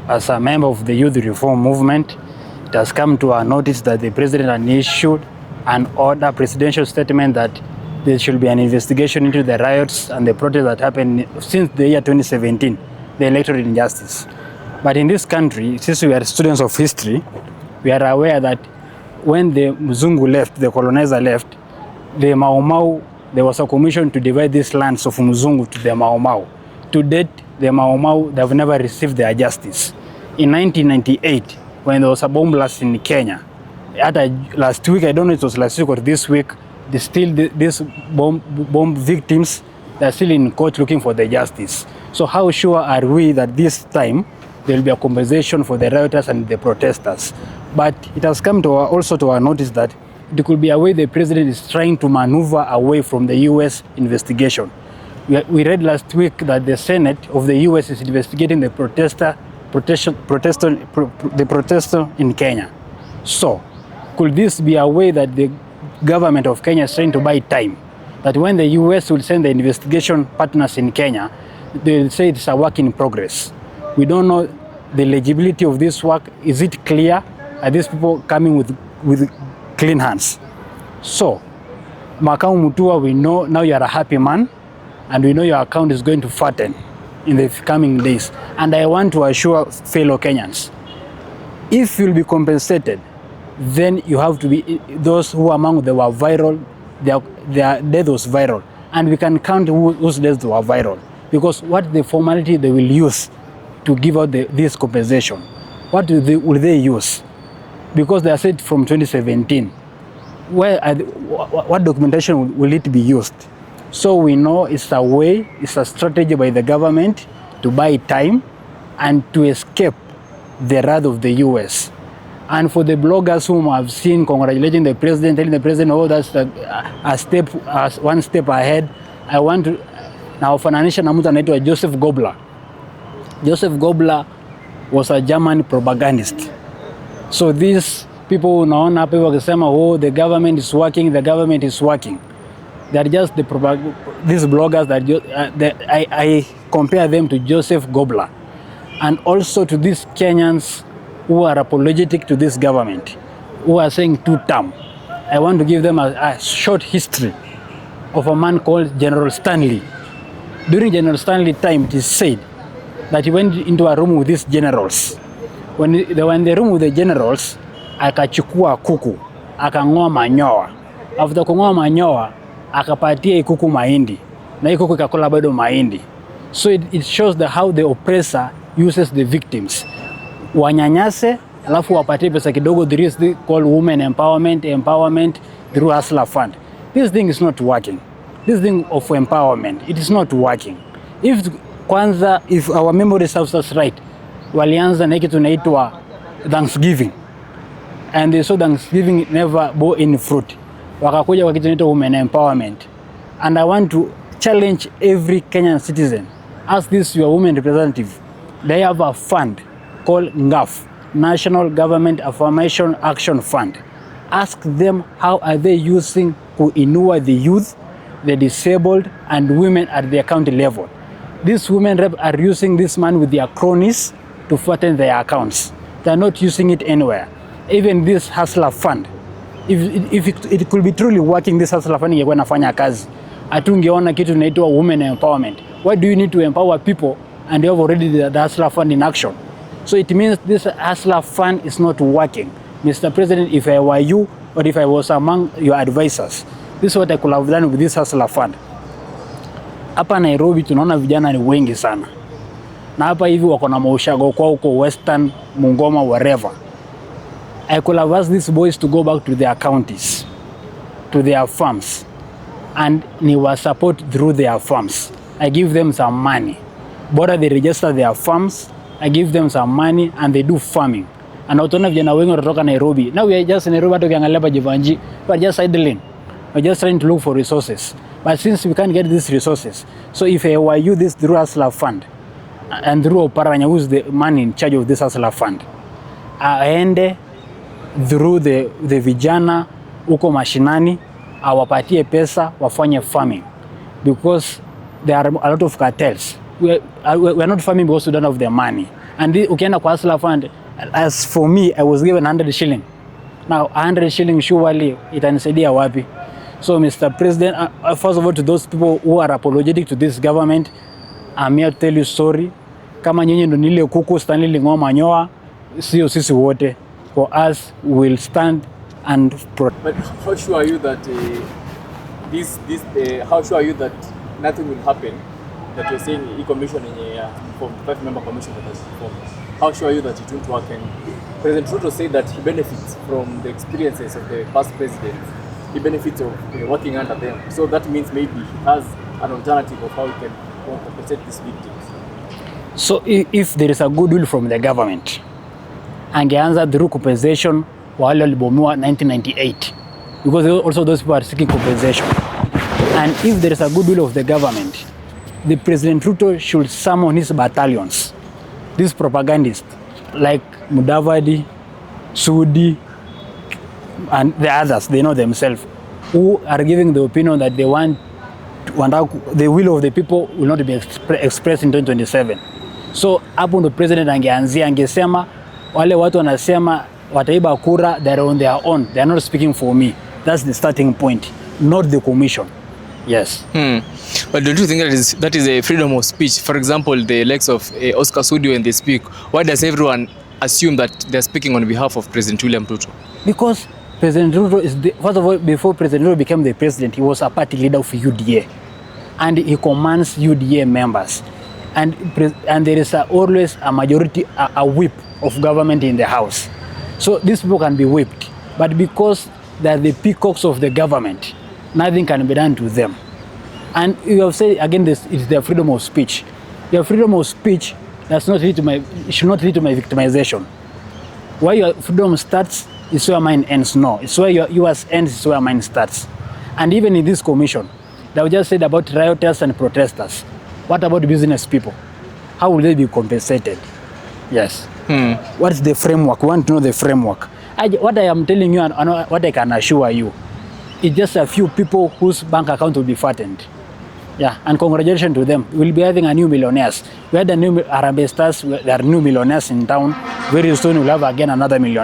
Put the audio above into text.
as a member of the youth reform movement, it has come to our notice that the president has issued an order, presidential statement, that there should be an investigation into the riots and the protests that happened since the year 2017, the electoral injustice. But in this country, since we are students of history, we are aware that when the Mzungu left, the colonizer left, the Mau Mau, there was a commission to divide these lands of Mzungu to the Mau Mau. To date, the Mau Mau, they have never received their justice. In 1998, when there was a bomb blast in Kenya, last week, I don't know if it was last week or this week, these bomb victims, they're still in court looking for the justice. So how sure are we that this time there will be a compensation for the rioters and the protesters? But it has come to also to our notice that it could be a way the president is trying to maneuver away from the US investigation. We read last week that the Senate of the US is investigating the protester in Kenya. So could this be a way that the government of Kenya is trying to buy time? That when the US will send the investigation partners in Kenya, they will say it's a work in progress. We don't know the legibility of this work. Is it clear? Are these people coming with clean hands? So, Makau Mutua, we know now you are a happy man, and we know your account is going to fatten in the coming days. And I want to assure fellow Kenyans, if you'll be compensated, then you have to be those who among them were viral, their death was viral. And we can count whose deaths were viral. Because what the formality they will use to give out this compensation, what will they use? Because they are said from 2017. What documentation will it be used? So we know it's a way, it's a strategy by the government to buy time and to escape the wrath of the US. And for the bloggers whom I've seen congratulating the president, telling the president, oh, that's one step ahead, I want to now fananisha na mtu anaitwa Joseph Goebbels. Joseph Goebbels was a German propagandist. So these people unaona hapa wakisema, oh, the government is working, the government is working. They're just these bloggers that I compare them to Joseph Goebbels, and also to these Kenyans who are apologetic to this government, who are saying two-term. I want to give them a short history of a man called General Stanley. During General Stanley time, it is said that he went into a room with these generals. When they were in the room with the generals, akachukua kuku, akang'oa manyoa. After kung'oa manyoa, akapatia kuku mahindi. Na kuku ikakula bado mahindi. So it shows how the oppressor uses the victims. Wanyanyase, alafu wapatie pesa kidogo. There is called women empowerment through Hustler Fund. This thing is not working. This thing of empowerment, it is not working. If our memory serves us right, walianza na kitu tunaitwa Thanksgiving, and they saw Thanksgiving never bore any fruit. Wakakuja kwa kitu tunaitwa women empowerment. And I want to challenge every Kenyan citizen. Ask this your women representative. They have a fund called NGAF, National Government Affirmation Action Fund. Ask them how are they using to inure the youth, the disabled, and women at their county level. These women rep are using this man with their cronies to fatten their accounts. They are not using it anywhere. Even this Hustler Fund, if it could be truly working, this Hustler Fund ingekuwa inafanya kazi. Hatungeona kitu inaitwa women empowerment. Why do you need to empower people and you have already the Hustler Fund in action? So it means this Hustler Fund is not working. Mr. President, if I were you or if I was among your advisors, this is what I could have done with this Hustler Fund. Hapa Nairobi tunaona vijana ni wengi sana. Na hapa hivi wako na maushago kwa huko Western, Mungoma, wherever. I could have asked these boys to go back to their counties, to their farms, and ni wa support through their farms. I give them some money. Bora they register their farms, I give them some money and they do farming. And utaona vijana wengi wanatoka Nairobi. Now we are just in Nairobi, hata ukiangalia hapa Jivanji, we are just idling. We are just trying to look for resources. But since we can't get these resources, so if I were you, this through Hustler Fund, and through Oparanya, who is the man in charge of this Hustler Fund, aende through the vijana uko mashinani, awapatie pesa wafanye farming, because there are a lot of cartels. We are not farming because we don't have the money. And ukienda kwa hustler fund, as for me, I was given 100 shilling. Now 100 shilling surely itanisaidia wapi? So Mr. President, first of all, to those people who are apologetic to this government, I'm here to tell you sorry. Kama nyinyi ndo nile kuku Stanley Lingoma nyoa, sio sisi wote. For us, we'll stand and protect. But how sure are you that how sure are you that nothing will happen? That you're saying e-commission from 5-member commission that has formed. How sure are you that it won't work? And President Ruto said that he benefits from the experiences of the past presidents. He benefits of working under them. So that means maybe he has an alternative of how he can compensate these victims. So if there is a goodwill from the government, angeanza through compensation wale walibomoa 1998, because also those people are seeking compensation. And if there is a goodwill of the government, the President Ruto should summon his battalions, these propagandists like Mudavadi, Sudi, and the others, they know themselves, who are giving the opinion that they want the will of the people will not be expressed in 2027. So hapo ndo president angeanzia, angesema wale watu wanasema wataiba kura, they're on their own, they're not speaking for me. That's the starting point, not the commission. Yes. But don't you think that is a freedom of speech? For example, the likes of Oscar Sudi, when they speak, why does everyone assume that they're speaking on behalf of President William Ruto? Because President Ruto is first of all, before President Ruto became the president, he was a party leader of UDA, and he commands UDA members, and there is always a majority, a whip of government in the house. So these people can be whipped, but because they're the peacocks of the government, nothing can be done to them. And you have said again, this is their freedom of speech. Your freedom of speech should not lead to my victimization. Where your freedom starts is where mine ends. No, it's where yours ends is where mine starts. And even in this commission, they were just said about rioters and protesters. What about business people? How will they be compensated? Yes. What is the framework? We want to know the framework. What I am telling you and what I can assure you, it's just a few people whose bank account will be fattened. Yeah, and congratulations to them. We'll be having a new millionaires. We had a new Arabe stars, there are new millionaires in town. Very soon we'll have again another millionaire.